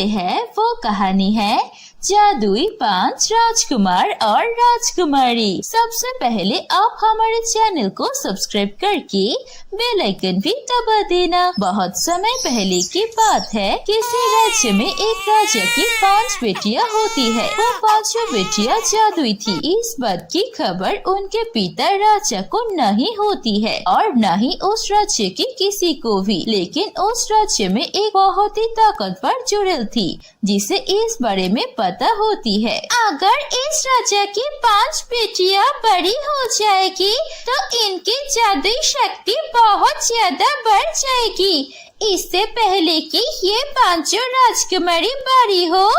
है वो कहानी है जादुई 5 राजकुमार और राजकुमारी। सबसे पहले आप हमारे चैनल को सब्सक्राइब करके बेल आइकन भी दबा देना। बहुत समय पहले की बात है, किसी राज्य में एक राजा की 5 बेटियां होती है। वो 5 बेटियां जादुई थी। इस बात की खबर उनके पिता राजा को नहीं होती है और न ही उस राज्य की किसी को भी। लेकिन उस राज्य में एक बहुत ही ताकतवर चुड़ैल थी जिसे इस बारे में पता होती है। अगर इस राजा की 5 बेटियां बड़ी हो जाएगी तो इनकी जादुई शक्ति बहुत ज्यादा बढ़ जाएगी। इससे पहले कि ये 5 राजकुमारी बड़ी हो,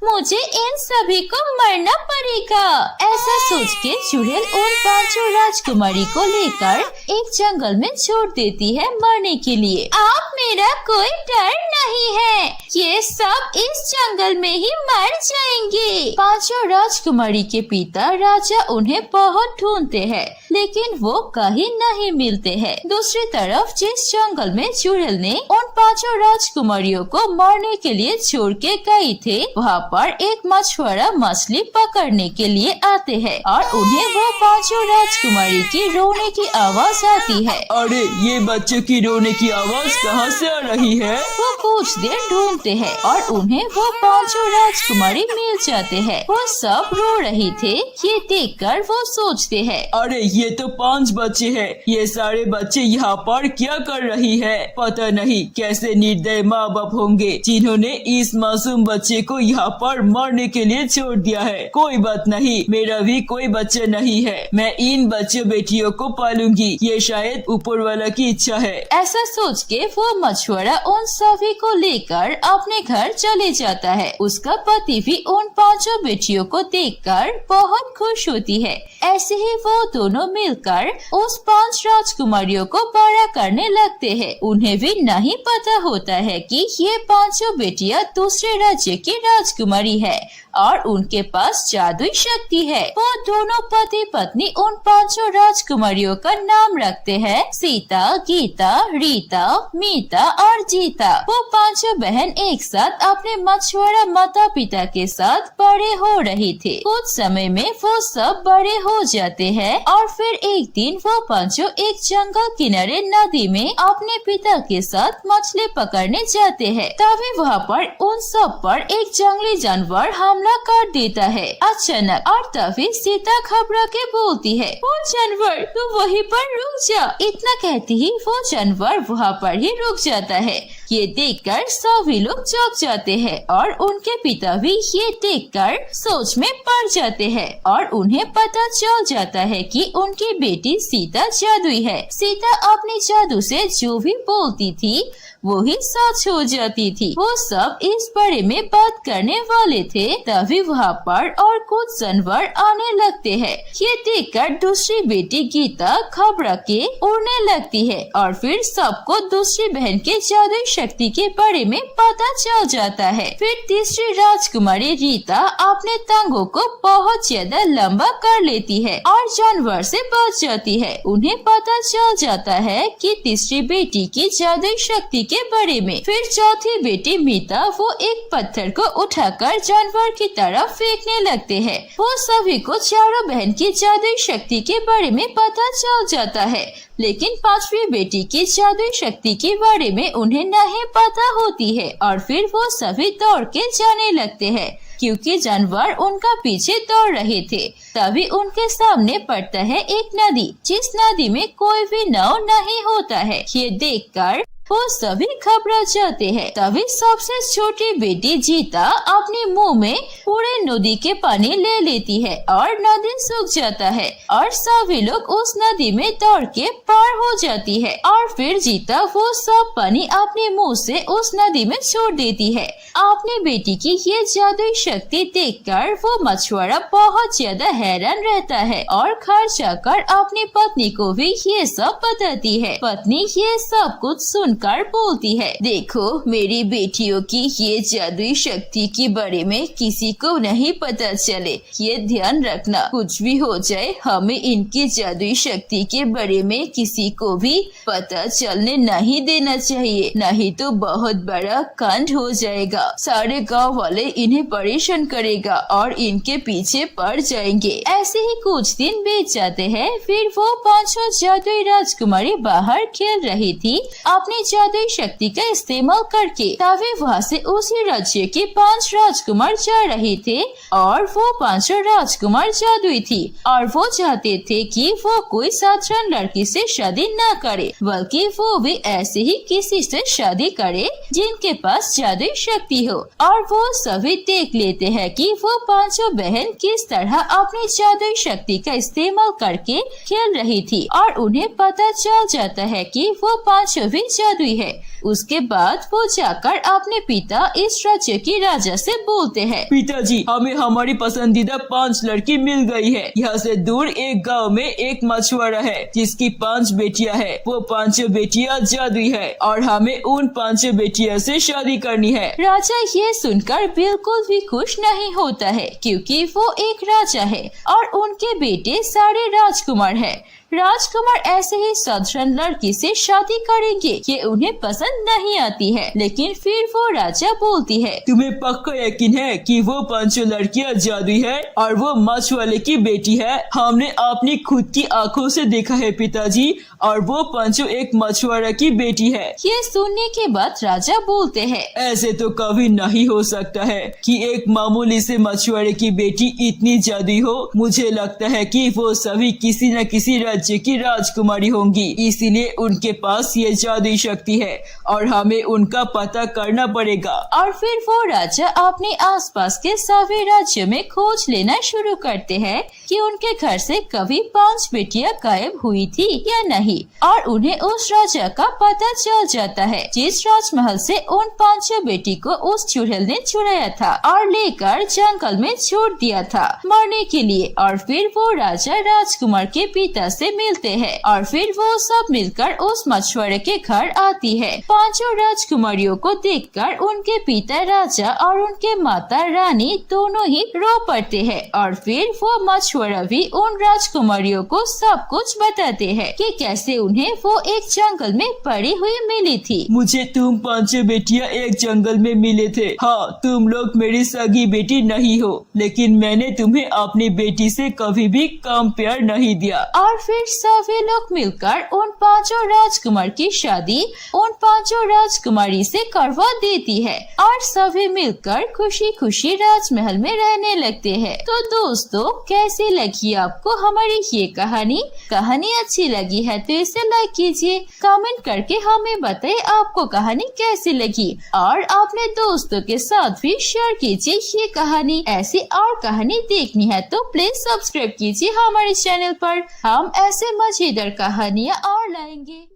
मुझे इन सभी को मरना पड़ेगा। ऐसा सोच के चुड़ैल उन 5 राजकुमारी को लेकर एक जंगल में छोड़ देती है मरने के लिए। अब मेरा कोई डर नहीं है, ये सब इस जंगल में ही मर जाएंगे। 5 राजकुमारी के पिता राजा उन्हें बहुत ढूंढते हैं, लेकिन वो कहीं नहीं मिलते हैं। दूसरी तरफ जिस जंगल में चुड़ैल ने उन 5 राजकुमारियों को मारने के लिए छोड़ के गई थे, वहाँ पर एक मछुआरा मछली पकड़ने के लिए आते हैं और उन्हें वो 5 राजकुमारी की रोने की आवाज आती है। अरे ये बच्चे की रोने की आवाज कहाँ से आ रही है? वो कुछ देर ढूंढते हैं और उन्हें वो 5 राजकुमारी मिल जाते हैं। वो सब रो रही थे। ये देखकर वो सोचते हैं, अरे ये तो 5 बच्चे हैं। ये सारे बच्चे यहाँ पर क्या कर रही है? पता नहीं कैसे निर्दयी माँ बाप होंगे जिन्होंने इस मासूम बच्चे को यहाँ पर मरने के लिए छोड़ दिया है। कोई बात नहीं, मेरा भी कोई बच्चा नहीं है। मैं इन बच्चों बेटियों को पालूंगी। ये शायद ऊपर वाला की इच्छा है। ऐसा सोच के वो मछुआरा उन सभी को लेकर अपने घर चले जाता है। उसका पति भी उन 5 बेटियों को देखकर बहुत खुश होती है। ऐसे ही वो दोनों मिलकर उस 5 राजकुमारियों को बड़ा करने लगते हैं। उन्हें भी नहीं पता होता है कि ये 5 बेटियां दूसरे राज्य की राजकुमारी है और उनके पास जादुई शक्ति है। वो दोनों पति पत्नी उन 5 राजकुमारियों का नाम रखते हैं सीता, गीता, रीता, मीता और जीता। वो 5 बहन एक साथ अपने मछुआरा माता पिता के साथ बड़े हो रहे थे। कुछ समय में वो सब बड़े हो जाते हैं और फिर एक दिन वो 5 एक जंगल किनारे नदी में अपने पिता के साथ मछली पकड़ने जाते हैं। तभी वहाँ पर उन सब पर एक जंगली जानवर हमला कर देता है अचानक। और तभी सीता घबरा के बोलती है, वो जानवर तू वहीं पर रुक जा। इतना कहती ही वो जानवर वहाँ पर ही रुक जाता है। ये देखकर सभी लोग चौंक जाते हैं और उनके पिता भी ये देखकर सोच में पड़ जाते हैं और उन्हें पता चल जाता है कि उनकी बेटी सीता जादुई है। सीता अपनी जादू से जो भी बोलती थी वो ही सच हो जाती थी। वो सब इस बारे में बात करने वाले थे, तभी वहाँ पर और कुछ जानवर आने लगते हैं। ये देखकर दूसरी बेटी गीता घबरा के उड़ने लगती है और फिर सबको दूसरी बहन के जादुई शक्ति के बारे में पता चल जाता है। फिर तीसरी राजकुमारी रीता अपने टांगों को बहुत ज्यादा लंबा कर लेती है और जानवर से बच जाती है। उन्हें पता चल जाता है कि तीसरी बेटी की जादुई शक्ति के बारे में। फिर चौथी बेटी मीता वो एक पत्थर को उठाकर जानवर की तरफ फेंकने लगते हैं। वो सभी को चारों बहन की जादुई शक्ति के बारे में पता चल जाता है, लेकिन 5वीं बेटी की जादुई शक्ति के बारे में उन्हें नहीं पता होती है और फिर वो सभी दौड़ के जाने लगते हैं क्योंकि जानवर उनका पीछे दौड़ रहे थे। तभी उनके सामने पड़ता है एक नदी, जिस नदी में कोई भी नाव नहीं होता है। ये देखकर वो सभी घबरा जाते हैं। तभी सबसे छोटी बेटी जीता अपने मुंह में पूरे नदी के पानी ले लेती है और नदी सूख जाता है और सभी लोग उस नदी में दौड़ के पार हो जाती है और फिर जीता वो सब पानी अपने मुंह से उस नदी में छोड़ देती है। अपनी बेटी की ये जादुई शक्ति देखकर वो मछुआरा बहुत ज्यादा हैरान रहता है और घर जाकर अपनी पत्नी को भी ये सब बताती है। पत्नी ये सब कुछ सुन सुनकर बोलती है, देखो मेरी बेटियों की ये जादुई शक्ति के बारे में किसी को नहीं पता चले, ये ध्यान रखना। कुछ भी हो जाए हमें इनकी जादुई शक्ति के बारे में किसी को भी पता चलने नहीं देना चाहिए, नहीं तो बहुत बड़ा कांड हो जाएगा। सारे गांव वाले इन्हें परेशान करेगा और इनके पीछे पड़ जाएंगे। ऐसे ही कुछ दिन बीत जाते हैं। फिर वो पांचों जादुई राजकुमारी बाहर खेल रही थी अपनी जादुई शक्ति का इस्तेमाल करके। तभी वहाँ से उसी राज्य के 5 राजकुमार जा रहे थे और वो पांचों राजकुमार जादुई थी और वो चाहते थे कि वो कोई साधारण लड़की से शादी न करे, बल्कि वो भी ऐसे ही किसी से शादी करे जिनके पास जादुई शक्ति हो। और वो सभी देख लेते हैं कि वो पांचों बहन किस तरह अपनी जादुई शक्ति का इस्तेमाल करके खेल रही थी और उन्हें पता चल जाता है कि वो पांचों भी जादुई है। उसके बाद वो जाकर अपने पिता इस राज्य की राजा से बोलते हैं, पिताजी हमें हमारी पसंदीदा 5 लड़की मिल गई है। यहाँ से दूर एक गांव में एक मछुआरा है जिसकी 5 बेटियां हैं। वो 5 बेटियां जादुई है और हमें उन 5 बेटियों से शादी करनी है। राजा ये सुनकर बिल्कुल भी खुश नहीं होता है क्योंकि वो एक राजा है और उनके बेटे सारे राजकुमार हैं। राजकुमार ऐसे ही साधारण लड़की से शादी करेंगे ये उन्हें पसंद नहीं आती है। लेकिन फिर वो राजा बोलती है, तुम्हें पक्का यकीन है कि वो 5 लड़कियां जादुई है और वो मछुआरे की बेटी है? हमने अपनी खुद की आंखों से देखा है पिताजी, और वो 5 एक मछुआरा की बेटी है। ये सुनने के बाद राजा बोलते हैं, ऐसे तो कभी नहीं हो सकता है कि एक मामूली से मछुआरे की बेटी इतनी जादुई हो। मुझे लगता है कि वो सभी किसी न किसी राज्य की राजकुमारी होंगी, इसीलिए उनके पास ये जादुई शक्ति है और हमें उनका पता करना पड़ेगा। और फिर वो राजा अपने आसपास के सभी राज्यों में खोज लेना शुरू करते हैं कि उनके घर से कभी 5 बेटियां गायब हुई थी या नहीं। और उन्हें उस राजा का पता चल जाता है जिस राजमहल से उन 5 बेटी को उस चुड़ैल ने चुराया था और लेकर जंगल में छोड़ दिया था मरने के लिए। और फिर वो राजा राजकुमार के पिता से मिलते हैं और फिर वो सब मिलकर उस मछुआरे के घर आती है। 5 राजकुमारियों को देखकर उनके पिता राजा और उनके माता रानी दोनों ही रो पड़ते हैं। और फिर वो मछुआरा भी उन राजकुमारियों को सब कुछ बताते हैं कि कैसे उन्हें वो एक जंगल में पड़ी हुई मिली थी। मुझे तुम 5 बेटियां एक जंगल में मिले थे। हाँ, तुम लोग मेरी सगी बेटी नहीं हो, लेकिन मैंने तुम्हें अपनी बेटी से कभी भी कम प्यार नहीं दिया। और फिर सभी लोग मिलकर उन 5 राजकुमार की शादी उन 5 राजकुमारी से करवा देती है और सभी मिलकर खुशी खुशी राजमहल में रहने लगते हैं। तो दोस्तों, कैसी लगी आपको हमारी ये कहानी? कहानी अच्छी लगी है तो इसे लाइक कीजिए, कमेंट करके हमें बताइए आपको कहानी कैसी लगी और अपने दोस्तों के साथ भी शेयर कीजिए ये कहानी। ऐसी और कहानी देखनी है तो प्लीज सब्सक्राइब कीजिए हमारे चैनल पर। हम ऐसे मजेदार कहानियाँ और लाएंगे।